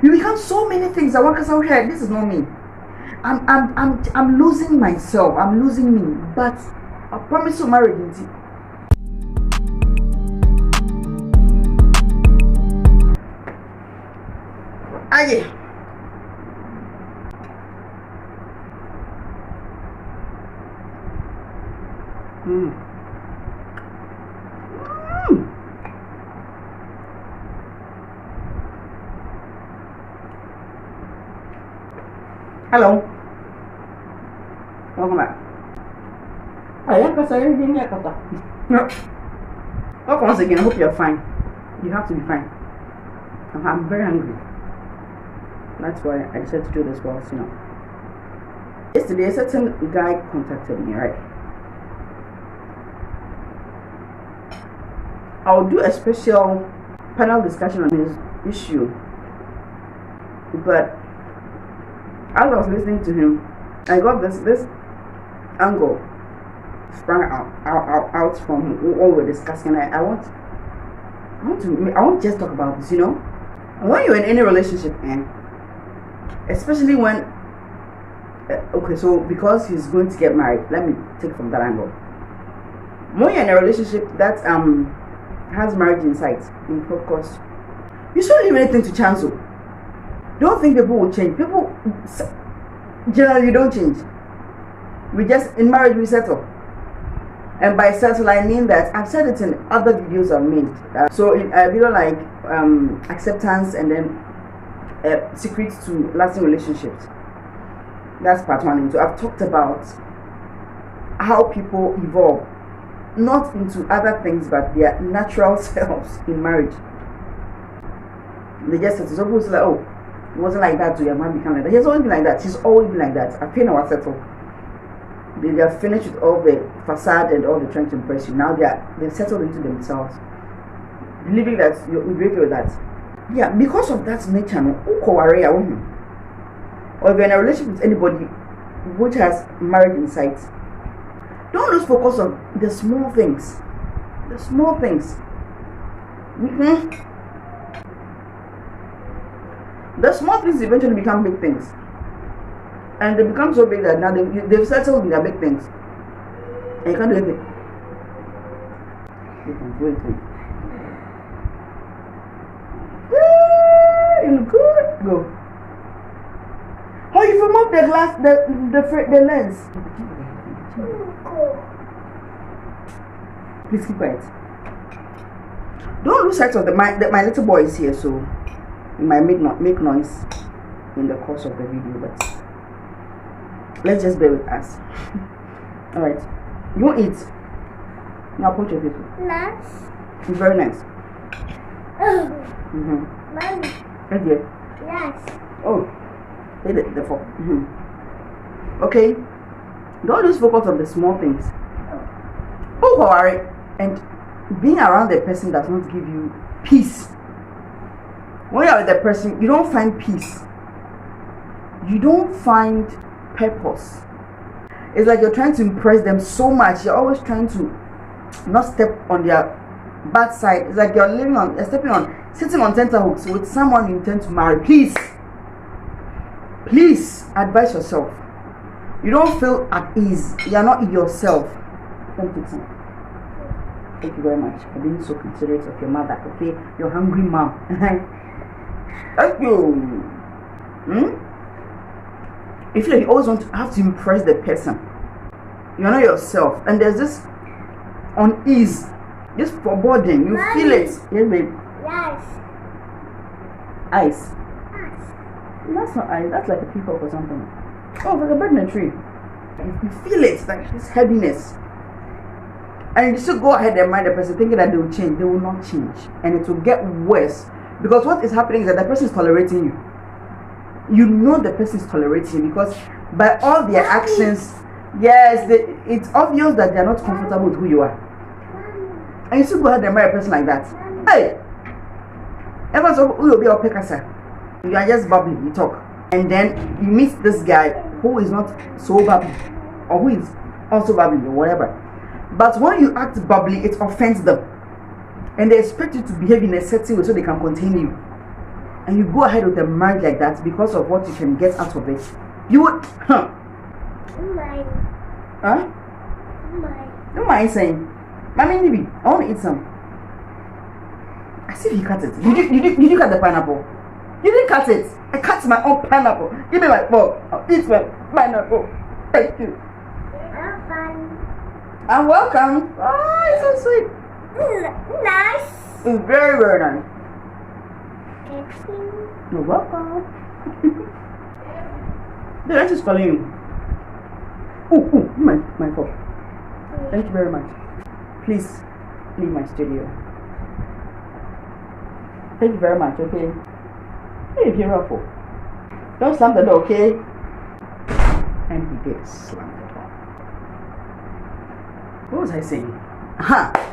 You become so many things. I want to say, hey, this is not me. I'm losing myself. I'm losing me. But I promise you, marriage. Aye. Hello. Welcome back. Welcome once again. I hope you're fine. You have to be fine. I'm very hungry. That's why I decided to do this whilst, Yesterday, a certain guy contacted me, right? I'll do a special panel discussion on his issue. But as I was listening to him, I got this angle sprang out from what we're discussing. I want to just talk about this, When you're in any relationship, especially when okay, so because he's going to get married, let me take from that angle. When you're in a relationship that has marriage in sight, in focus, you shouldn't leave anything to chance. Don't think people will change. People generally don't change. We just, in marriage, we settle. And by settle, I mean that I've said it in other videos I've made. So in a video like acceptance and then secrets to lasting relationships. That's part 1 and 2. I've talked about how people evolve, not into other things but their natural selves in marriage. They just said, it's always like, oh, it wasn't like that to your man become like that. He's always been like that. She's always been like that. I feel now settle. They are finished with all the facade and all the trying to impress you. Now they've settled into themselves, believing that you're grateful with that. Yeah, because of that nature, or if you're in a relationship with anybody which has marriage in sight, don't lose focus on the small things. The small things. The small things eventually become big things. And they become so big that now they've settled in their big things. And you can't do anything. You can do anything. You good. Go. Oh, you remove the glass, the lens. Please keep quiet. Don't lose sight of my little boy is here, so it might make noise in the course of the video, but let's just bear with us. Alright. You won't eat. Now put your face. Nice. It's very nice. Mommy. Right here. Yes. Oh. The fork. Okay. Don't lose focus on the small things. Oh, alright. And being around the person does not give you peace. When you're with the person, you don't find peace. You don't find purpose. It's like you're trying to impress them so much. You're always trying to not step on their bad side. It's like you're sitting on tenterhooks with someone you intend to marry. Please advise yourself. You don't feel at ease. You're not yourself. Thank you very much for being so considerate of your mother. Okay, your hungry mom. Thank you. You feel like you always have to impress the person. You're not yourself, and there's this unease, this foreboding. You Mommy. Feel it. Yes, babe. Yes. Ice. That's not ice. That's like a peacock or something. Oh, like a bird in a tree. You feel it, like this heaviness. And you still go ahead and mind the person thinking that they will change. They will not change. And it will get worse. Because what is happening is that the person is tolerating you. You know the person is tolerating you because by all their actions, yes, it's obvious that they are not comfortable with who you are. And you still go ahead and marry a person like that. Hey! Everyone's will be a pekasa. You are just bubbly, you talk. And then you meet this guy who is not so bubbly. Or who is also bubbly or whatever. But when you act bubbly, it offends them. And they expect you to behave in a certain way so they can contain you. and you go ahead with a marriage like that because of what you can get out of it, you would, huh? Don't mind saying, Mommy, Nibi, I want to eat some. I see if you cut it. Did you cut the pineapple? You didn't cut it. I cut my own pineapple. Give me my fork. I'll eat my pineapple. Thank you. I'm welcome. Oh, it's so sweet. Nice. It's very, very nice. Thank you. You're welcome. Did I just calling you? Oh, my fork. Thank you very much. Please leave my studio. Thank you very much, okay? Hey, if you're ruffled. Don't slam the door, okay? And he did slam the door. What was I saying?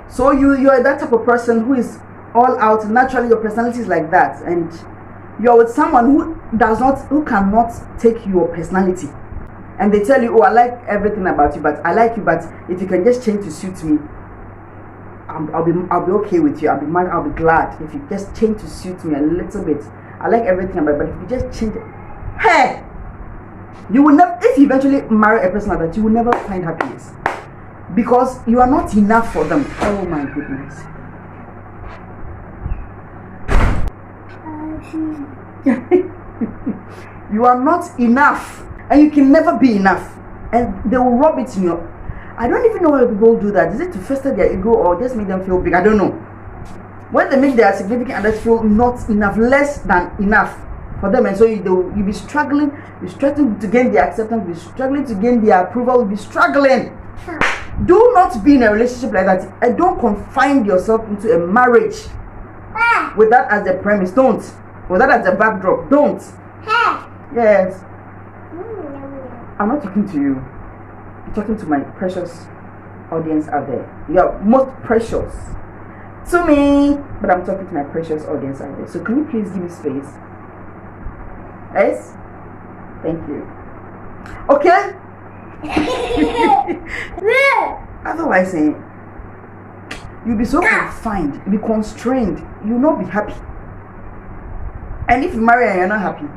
So you're that type of person who is all out. Naturally, your personality is like that, and you're with someone who cannot take your personality. And they tell you, oh, I like everything about you, but I like you, but if you can just change to suit me, I'll be okay with you. I'll be glad if you just change to suit me a little bit. I like everything about it, but if you just change it, hey, you will never. If you eventually marry a person like that, you will never find happiness because you are not enough for them. Oh my goodness. You are not enough, and you can never be enough, and they will rub it in your. I don't even know why people do that. Is it to fester their ego or just make them feel big? I don't know. When they make their significant others feel not enough, less than enough for them, and so you'll be struggling. You're struggling to gain their acceptance. You're struggling to gain their approval. You'll be struggling. Do not be in a relationship like that, and don't confine yourself into a marriage with that as the premise. Don't. With that as the backdrop. Don't. Yes. I'm not talking to you. I'm talking to my precious audience out there. You are most precious to me, but I'm talking to my precious audience out there. So can you please give me space? Yes? Thank you. Okay? Otherwise, you'll be so confined, you'll be constrained, you'll not be happy. And if you marry and you're not happy,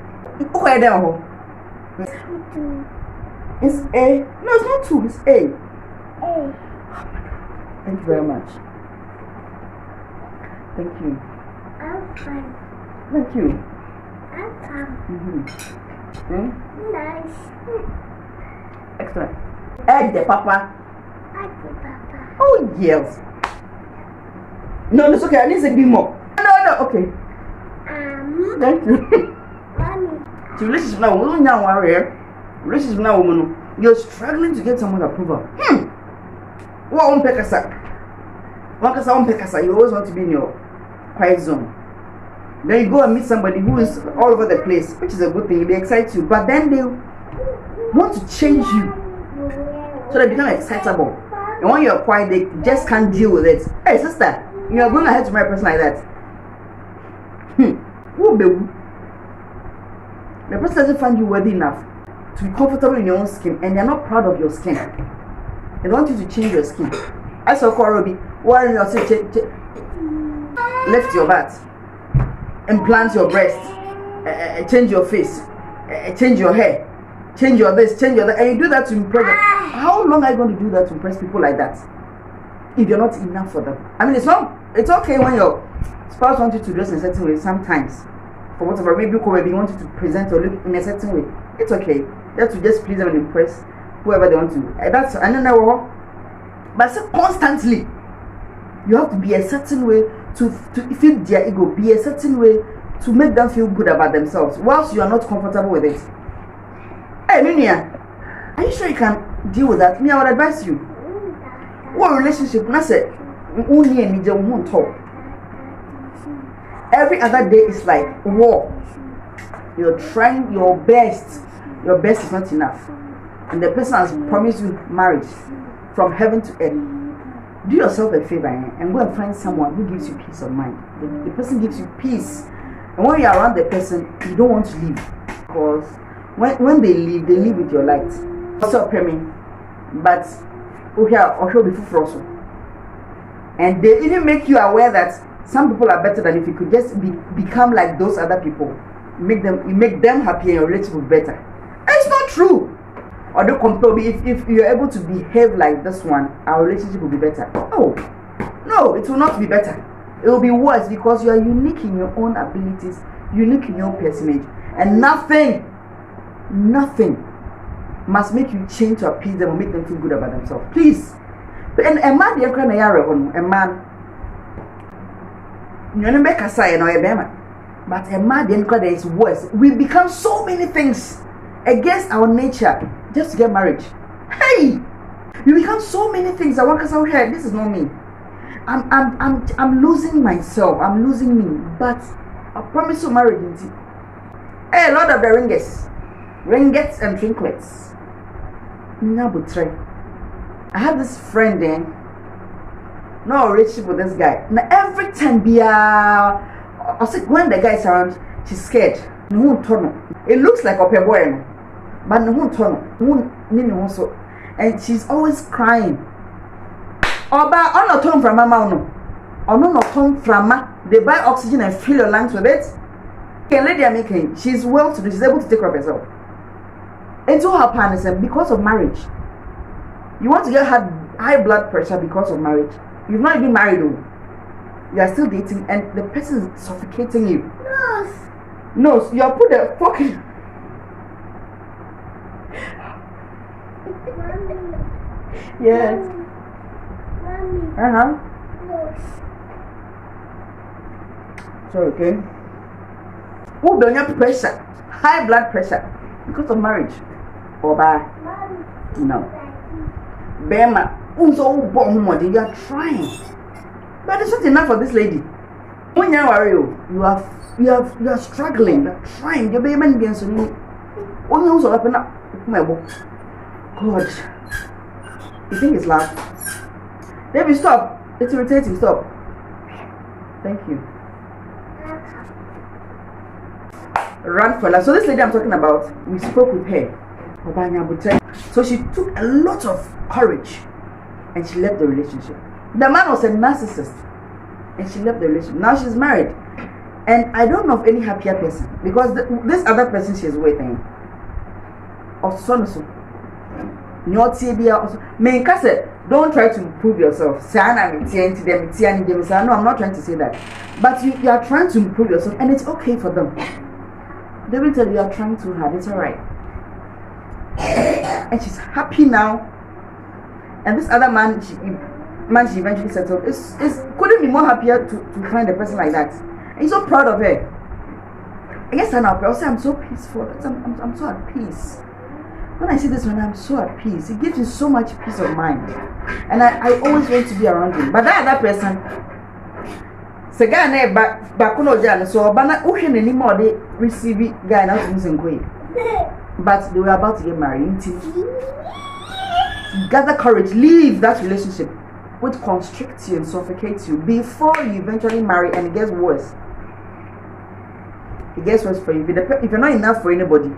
it's A. No, it's not 2, it's A. A. Thank you very much. Thank you. I'm fine. Thank you. I'm fine. Nice. Excellent. Papa. Papa. Oh, yes. No, it's okay. I need to be more. No, okay. Thank you. Mommy. So relationship now, woman now warrior. Relationship now, woman. You're struggling to get someone's approval. What on Pekasa? You always want to be in your quiet zone. Then you go and meet somebody who is all over the place, which is a good thing. They excite you, but then they want to change you, so they become excitable. And when you're quiet, they just can't deal with it. Hey, sister, you are going ahead to marry a person like that. The person doesn't find you worthy enough to be comfortable in your own skin, and they're not proud of your skin. They want you to change your skin. I saw Korobi, why you say lift your butt, implant your breast, change your face, change your hair, change your this, change your that, and you do that to impress them. How long are you going to do that to impress people like that if you're not enough for them? I mean, it's okay when your spouse wants you to dress in a certain way sometimes, for whatever, maybe you want you to present or look in a certain way. It's okay. You have to just please them and impress whoever they want to. That's, I don't know, but so constantly you have to be a certain way to feed their ego, be a certain way to make them feel good about themselves whilst you are not comfortable with it. Hey Minia, are you sure you can deal with that? Me, I would advise you. What relationship? Every other day is like war. You're trying your best. Your best is not enough, and the person has promised you marriage from heaven to earth. Do yourself a favor and go and find someone who gives you peace of mind. The person gives you peace, and when you're around the person, you don't want to leave, because when they leave with your light. Also, but and they even make you aware that some people are better than if you could just become like those other people. You make them happy and your relationship will be better. And it's not true. Or don't compare me. If you're able to behave like this one, our relationship will be better. Oh, no, it will not be better. It will be worse because you are unique in your own abilities, unique in your own personage, and nothing must make you change to appease them or make them feel good about themselves. Please. And a man, you're crying a man. You never make a sign or a man. But a man, there is worse. We become so many things against our nature just to get married. Hey, we become so many things. I want to say, hey, this is not me. I'm losing myself. I'm losing me. But I promise you, marriage. Hey, Lord of the ringgets and trinklets. I have this friend then. No relationship with this guy. Now every time when the guy is around, she's scared. It looks like a boy, but and she's always crying. Oba on a tone from mama or no tone from ma. They buy oxygen and fill your lungs with it. Can lady are making, she's well to do, she's able to take care of herself. And so her partners, because of marriage. You want to get high blood pressure because of marriage. You've not even married though. You are still dating and the person is suffocating you. No, you are put the fucking yes. Sorry, okay. Who don't have pressure? High blood pressure because of marriage. Or by no. Bema, you are trying. But it's not enough for this lady. When you worry, you are struggling, you are trying. Your baby being so new. When you also open up my book. God. You think it's loud? Baby, stop. It's irritating, stop. Thank you. Run for life. So this lady I'm talking about, we spoke with her. So she took a lot of courage and she left the relationship. The man was a narcissist and she left the relationship. Now she's married. And I don't know of any happier person because this other person she's waiting. Also, don't try to improve yourself. No, I'm not trying to say that. But you are trying to improve yourself and it's okay for them. They will tell you are trying too hard. It's alright. And she's happy now. And this other man, she eventually settled. Couldn't be more happier to find a person like that. And he's so proud of her. I guess I'll say I'm so peaceful. I'm so at peace. When I see this one, I'm so at peace. It gives you so much peace of mind. And I always want to be around him. But that other person, so guy back so anymore they receive guy now but they were about to get married. Gather courage, leave that relationship which constricts you and suffocates you before you eventually marry, and it gets worse. It gets worse for you. If you're not enough for anybody,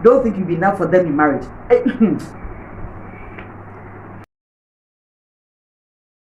don't think you'll be enough for them in marriage.